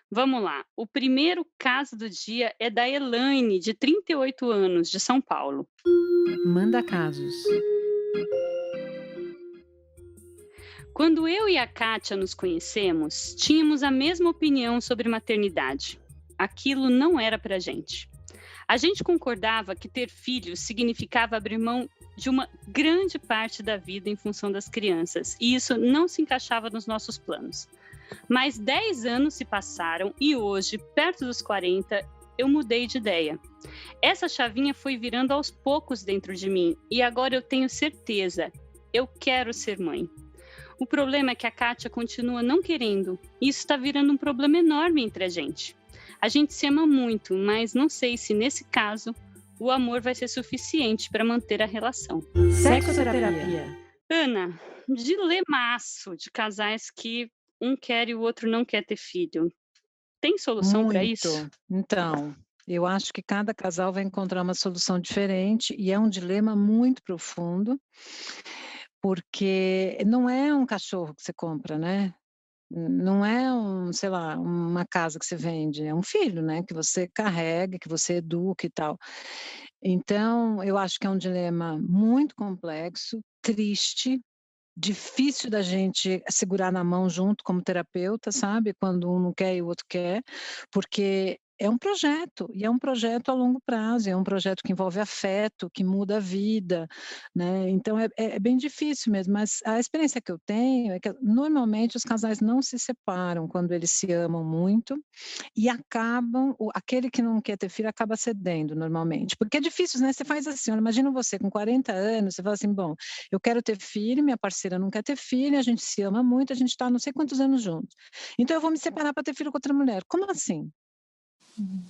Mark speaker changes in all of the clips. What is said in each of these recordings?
Speaker 1: Vamos lá. O primeiro caso do dia é da Elaine, de 38 anos, de São Paulo.
Speaker 2: Manda casos.
Speaker 1: Quando eu e a Kátia nos conhecemos, tínhamos a mesma opinião sobre maternidade. Aquilo não era pra gente. A gente concordava que ter filhos significava abrir mão de uma grande parte da vida em função das crianças, e isso não se encaixava nos nossos planos. Mas 10 anos se passaram e hoje, perto dos 40, eu mudei de ideia. Essa chavinha foi virando aos poucos dentro de mim e agora eu tenho certeza, eu quero ser mãe. O problema é que a Kátia continua não querendo, e isso está virando um problema enorme entre a gente. A gente se ama muito, mas não sei se nesse caso o amor vai ser suficiente para manter a relação.
Speaker 2: Sexoterapia.
Speaker 1: Ana, dilemaço de casais que um quer e o outro não quer ter filho. Tem solução para isso?
Speaker 2: Muito. Então, eu acho que cada casal vai encontrar uma solução diferente e é um dilema muito profundo, porque não é um cachorro que você compra, né, não é sei lá, uma casa que você vende, é um filho, né, que você carrega, que você educa e tal. Então, eu acho que é um dilema muito complexo, triste, difícil da gente segurar na mão junto como terapeuta, sabe, quando um não quer e o outro quer, porque é um projeto, e é um projeto a longo prazo, é um projeto que envolve afeto, que muda a vida, né, então é bem difícil mesmo, mas a experiência que eu tenho é que normalmente os casais não se separam quando eles se amam muito, e acabam aquele que não quer ter filho acaba cedendo normalmente, porque é difícil, né, você faz assim, olha, imagina você com 40 anos, você fala assim: "Bom, eu quero ter filho, minha parceira não quer ter filho, a gente se ama muito, a gente está não sei quantos anos juntos. Então eu vou me separar para ter filho com outra mulher". Como assim?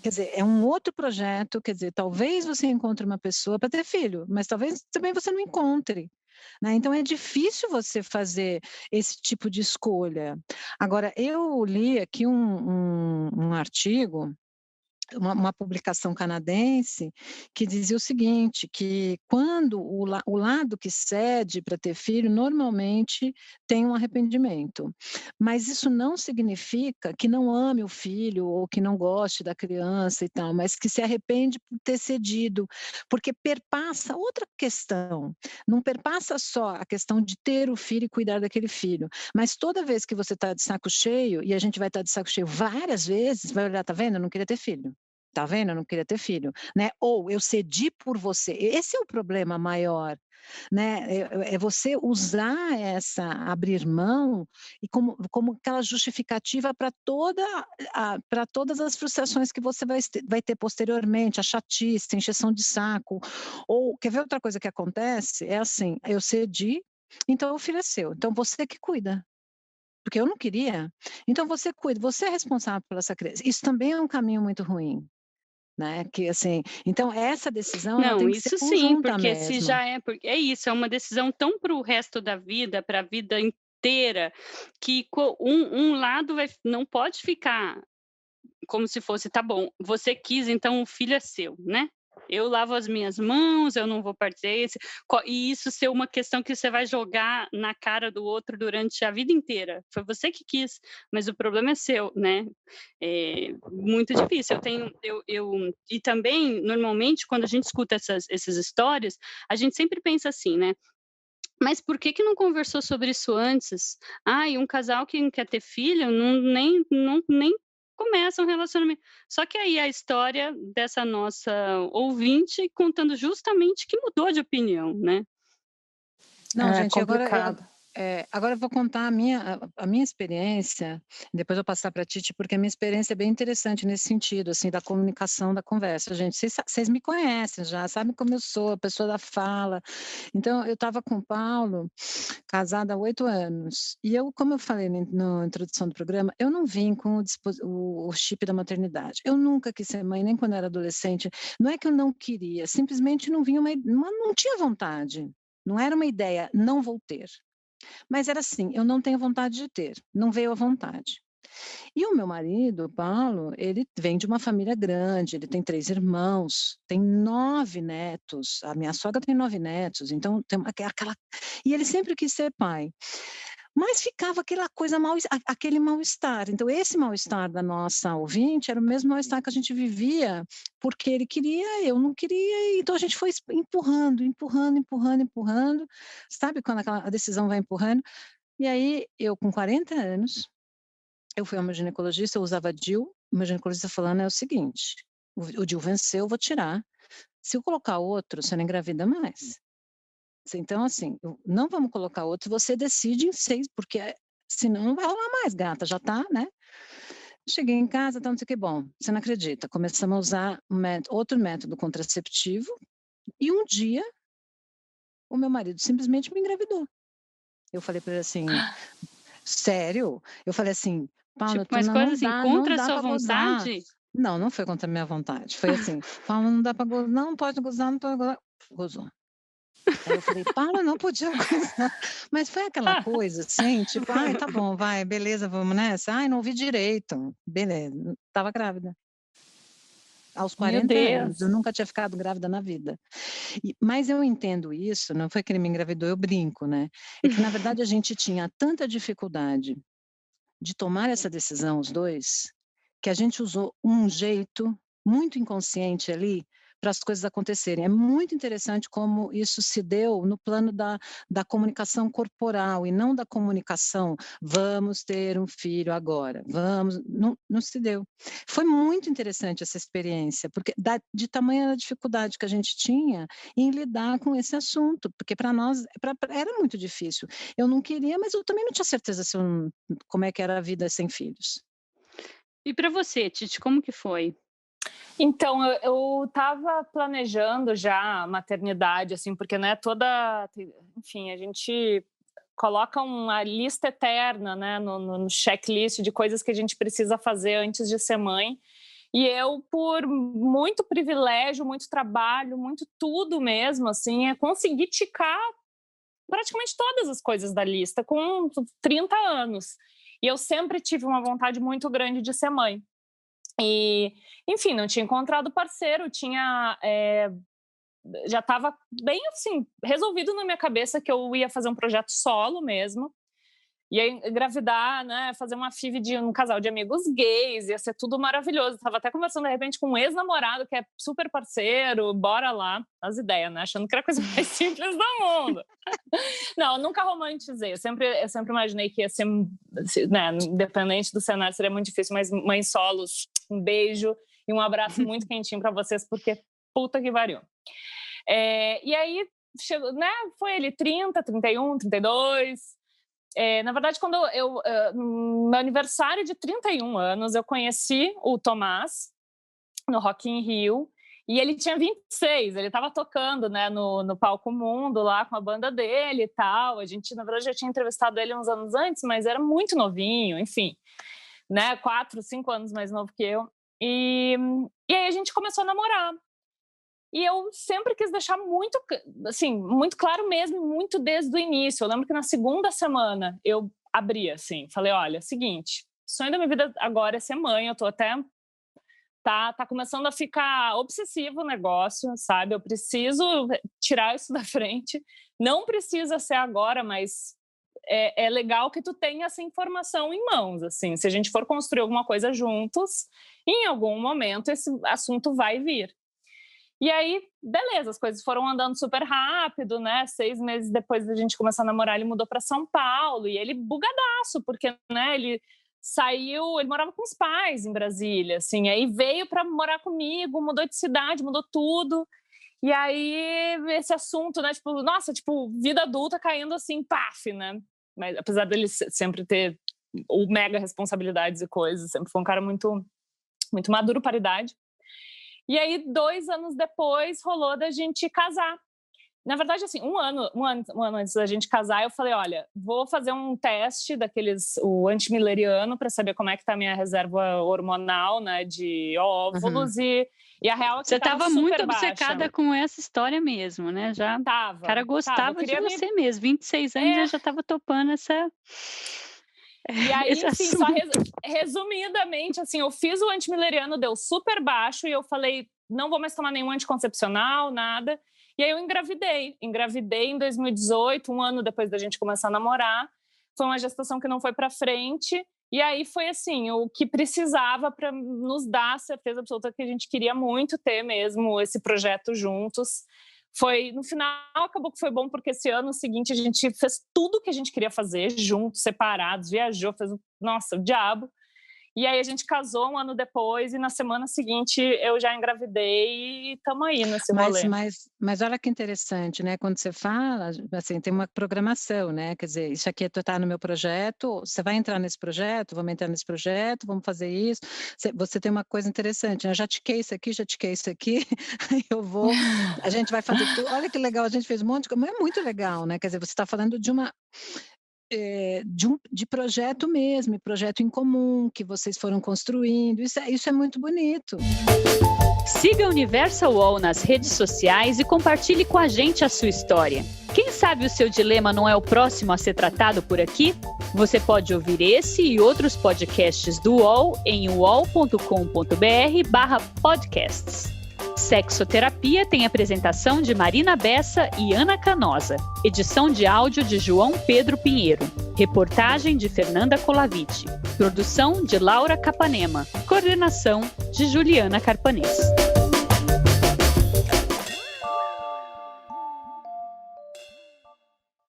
Speaker 2: Quer dizer, é um outro projeto, quer dizer, talvez você encontre uma pessoa para ter filho, mas talvez também você não encontre, né, então é difícil você fazer esse tipo de escolha. Agora eu li aqui um artigo, uma publicação canadense, que dizia o seguinte, que quando o lado que cede para ter filho, normalmente tem um arrependimento, mas isso não significa que não ame o filho ou que não goste da criança e tal, mas que se arrepende por ter cedido, porque perpassa outra questão, não perpassa só a questão de ter o filho e cuidar daquele filho, mas toda vez que você está de saco cheio, e a gente vai estar de saco cheio várias vezes, vai olhar: "Tá vendo, eu não queria ter filho". Tá vendo? Eu não queria ter filho, né, ou eu cedi por você. Esse é o problema maior, né, é você usar essa abrir mão e como aquela justificativa para para todas as frustrações que você vai ter posteriormente, a chatice, a encheção de saco, ou quer ver outra coisa que acontece? É assim, eu cedi, então o filho é seu, então você que cuida, porque eu não queria, então você cuida, você é responsável por essa criança. Isso também é um caminho muito ruim. Né, que assim, então essa decisão ela
Speaker 1: Não,
Speaker 2: tem que ser
Speaker 1: isso sim,
Speaker 2: conjunta
Speaker 1: porque se
Speaker 2: mesmo.
Speaker 1: já é porque é isso, é uma decisão tão para o resto da vida, para a vida inteira, que um lado vai não pode ficar como se fosse: "Tá bom, você quis, então o filho é seu", né. Eu lavo as minhas mãos, eu não vou partir esse e isso ser uma questão que você vai jogar na cara do outro durante a vida inteira. Foi você que quis, mas o problema é seu, né. Muito difícil. Eu e também, normalmente, quando a gente escuta essas histórias, a gente sempre pensa assim, né: "Mas por que que não conversou sobre isso antes? Ai, um casal que não quer ter filho nem começa um relacionamento". Só que aí a história dessa nossa ouvinte contando justamente que mudou de opinião, né.
Speaker 2: Não,
Speaker 1: É
Speaker 2: gente,
Speaker 1: complicado.
Speaker 2: agora eu vou contar a minha experiência, depois eu vou passar pra Titi, porque a minha experiência é bem interessante nesse sentido, assim, da comunicação, da conversa. Gente, vocês me conhecem já, sabem como eu sou, a pessoa da fala. Então eu estava com o Paulo, casada há 8 anos, e eu, como eu falei na introdução do programa, eu não vim com o chip da maternidade. Eu nunca quis ser mãe, nem quando era adolescente. Não é que eu não queria, simplesmente não vinha não tinha vontade. Não era uma ideia, não vou ter. Mas era assim, eu não tenho vontade de ter, não veio à vontade. E o meu marido, o Paulo, ele vem de uma família grande, ele tem 3 irmãos, tem 9 netos, a minha sogra tem 9 netos, então tem aquela e ele sempre quis ser pai. mas ficava aquela coisa mal, aquele mal-estar. Então esse mal-estar da nossa ouvinte era o mesmo mal-estar que a gente vivia, porque ele queria, eu não queria, então a gente foi empurrando, empurrando, empurrando, empurrando, sabe quando a decisão vai empurrando? E aí eu com 40 anos, eu fui ao meu ginecologista, eu usava DIU, o meu ginecologista falando é o seguinte: "O DIU venceu, eu vou tirar, se eu colocar outro, você não engravida mais. Então, assim, não vamos colocar outro, você decide em 6, porque senão não vai rolar mais, gata, já tá, né". Cheguei em casa, tá, não sei o que, bom, você não acredita, começamos a usar outro método contraceptivo, e um dia o meu marido simplesmente me engravidou. Eu falei para ele assim: "Sério?". Eu falei assim: "Paula,
Speaker 1: Tipo,
Speaker 2: tu
Speaker 1: mas coisa
Speaker 2: não
Speaker 1: assim,
Speaker 2: dá, não
Speaker 1: contra a
Speaker 2: dá
Speaker 1: sua
Speaker 2: para gozar".
Speaker 1: vontade?
Speaker 2: Não, não foi contra a minha vontade, foi assim: "Paula, não dá para gozar, não pode gozar, não pode gozar". Gozou. Aí eu falei: "Paula, não podia gozar". Mas foi aquela coisa, assim, tipo: "Ai, tá bom, vai, beleza, vamos nessa. Ai, não ouvi direito". Beleza, estava grávida. Aos
Speaker 3: Meu
Speaker 2: 40 anos, eu
Speaker 3: Deus.
Speaker 2: nunca tinha ficado grávida na vida. Mas eu entendo isso, não foi que ele me engravidou, eu brinco, né, é que na verdade a gente tinha tanta dificuldade de tomar essa decisão os 2, que a gente usou um jeito muito inconsciente ali, para as coisas acontecerem. É muito interessante como isso se deu no plano da comunicação corporal e não da comunicação: "Vamos ter um filho agora, vamos", não se deu. Foi muito interessante essa experiência, porque de tamanha dificuldade que a gente tinha em lidar com esse assunto, porque para nós era muito difícil. Eu não queria, mas eu também não tinha certeza se eu como é que era a vida sem filhos.
Speaker 1: E para você, Titi, como que foi?
Speaker 3: Então, eu estava planejando já a maternidade, assim, porque, né, enfim, a gente coloca uma lista eterna, né, no checklist de coisas que a gente precisa fazer antes de ser mãe. E eu, por muito privilégio, muito trabalho, muito tudo mesmo, assim, consegui ticar praticamente todas as coisas da lista com 30 anos. E eu sempre tive uma vontade muito grande de ser mãe. E, enfim, não tinha encontrado parceiro, já estava bem assim, resolvido na minha cabeça que eu ia fazer um projeto solo mesmo. Ia engravidar, né, fazer uma FIV de um casal de amigos gays, ia ser tudo maravilhoso. Estava até conversando, de repente, com um ex-namorado que é super parceiro, bora lá, as ideias, né, achando que era a coisa mais simples do mundo. Não, eu nunca romantizei, eu sempre imaginei que ia ser, né, independente do cenário, seria muito difícil, mas mães solos, um beijo e um abraço muito quentinho para vocês, porque puta que pariu. E aí, chegou, né, foi ele 30, 31, 32. Na verdade, quando no meu aniversário de 31 anos, eu conheci o Tomás no Rock in Rio, e ele tinha 26, ele estava tocando, né, no Palco Mundo lá com a banda dele e tal. A gente, na verdade, já tinha entrevistado ele uns anos antes, mas era muito novinho, enfim, né, 4, 5 anos mais novo que eu. E, e aí a gente começou a namorar. E eu sempre quis deixar muito, assim, muito claro mesmo, muito desde o início. Eu lembro que na segunda semana eu abri, assim, falei, olha, seguinte, o sonho da minha vida agora é ser mãe, eu tô até, tá começando a ficar obsessivo o negócio, sabe? Eu preciso tirar isso da frente. Não precisa ser agora, mas é legal que tu tenha essa informação em mãos, assim. Se a gente for construir alguma coisa juntos, em algum momento esse assunto vai vir. E aí, beleza, as coisas foram andando super rápido, né? 6 meses depois da gente começar a namorar, ele mudou para São Paulo e ele bugadaço, porque, né, ele saiu, ele morava com os pais em Brasília, assim, aí veio para morar comigo, mudou de cidade, mudou tudo. E aí, esse assunto, né, tipo, nossa, tipo, vida adulta caindo assim, paf, né? Mas apesar dele sempre ter o mega responsabilidades e coisas, sempre foi um cara muito, muito maduro para a idade. E aí, 2 anos depois, rolou da gente casar. Na verdade, assim, um ano antes da gente casar, eu falei, olha, vou fazer um teste daqueles, o antimileriano, para saber como é que tá a minha reserva hormonal, né, de
Speaker 2: Uhum.
Speaker 3: óvulos, e a real é que
Speaker 1: Você
Speaker 3: estava
Speaker 1: estava muito
Speaker 3: super baixa.
Speaker 1: obcecada com essa história mesmo, né, já o cara
Speaker 3: Tava, eu
Speaker 1: gostava de
Speaker 3: queria me...
Speaker 1: você mesmo, 26 anos
Speaker 3: É,
Speaker 1: ele já estava topando
Speaker 3: e aí,
Speaker 1: esse
Speaker 3: enfim, só
Speaker 1: assunto.
Speaker 3: resumidamente, assim, eu fiz o antimileriano, deu super baixo, e eu falei, não vou mais tomar nenhum anticoncepcional, nada. E aí eu engravidei em 2018, um ano depois da gente começar a namorar. foi uma gestação que não foi para frente. E aí foi assim, o que precisava para nos dar a certeza absoluta que a gente queria muito ter mesmo esse projeto juntos. No final, acabou que foi bom, porque esse ano seguinte a gente fez tudo que a gente queria fazer juntos, separados, viajou, nossa, o diabo. E aí a gente casou um ano depois e na semana seguinte eu já engravidei e estamos aí nesse rolê.
Speaker 2: Mas olha que interessante, né? Quando você fala, assim, tem uma programação, né? Quer dizer, isso aqui está no meu projeto, você vai entrar nesse projeto, vamos entrar nesse projeto, vamos fazer isso. Você tem uma coisa interessante, né? Já tiquei isso aqui, eu vou, a gente vai fazer tudo. Olha que legal, a gente fez um monte de coisa, mas é muito legal, né? Quer dizer, você está falando de projeto mesmo, projeto em comum que vocês foram construindo, isso é muito bonito.
Speaker 1: Siga Universal UOL nas redes sociais e compartilhe com a gente a sua história. Quem sabe o seu dilema não é o próximo a ser tratado por aqui? Você pode ouvir esse e outros podcasts do UOL em uol.com.br/podcasts. Sexoterapia tem apresentação de Marina Bessa e Ana Canosa. Edição de áudio de João Pedro Pinheiro. Reportagem de Fernanda Colaviti. Produção de Laura Capanema. Coordenação de Juliana Carpanês.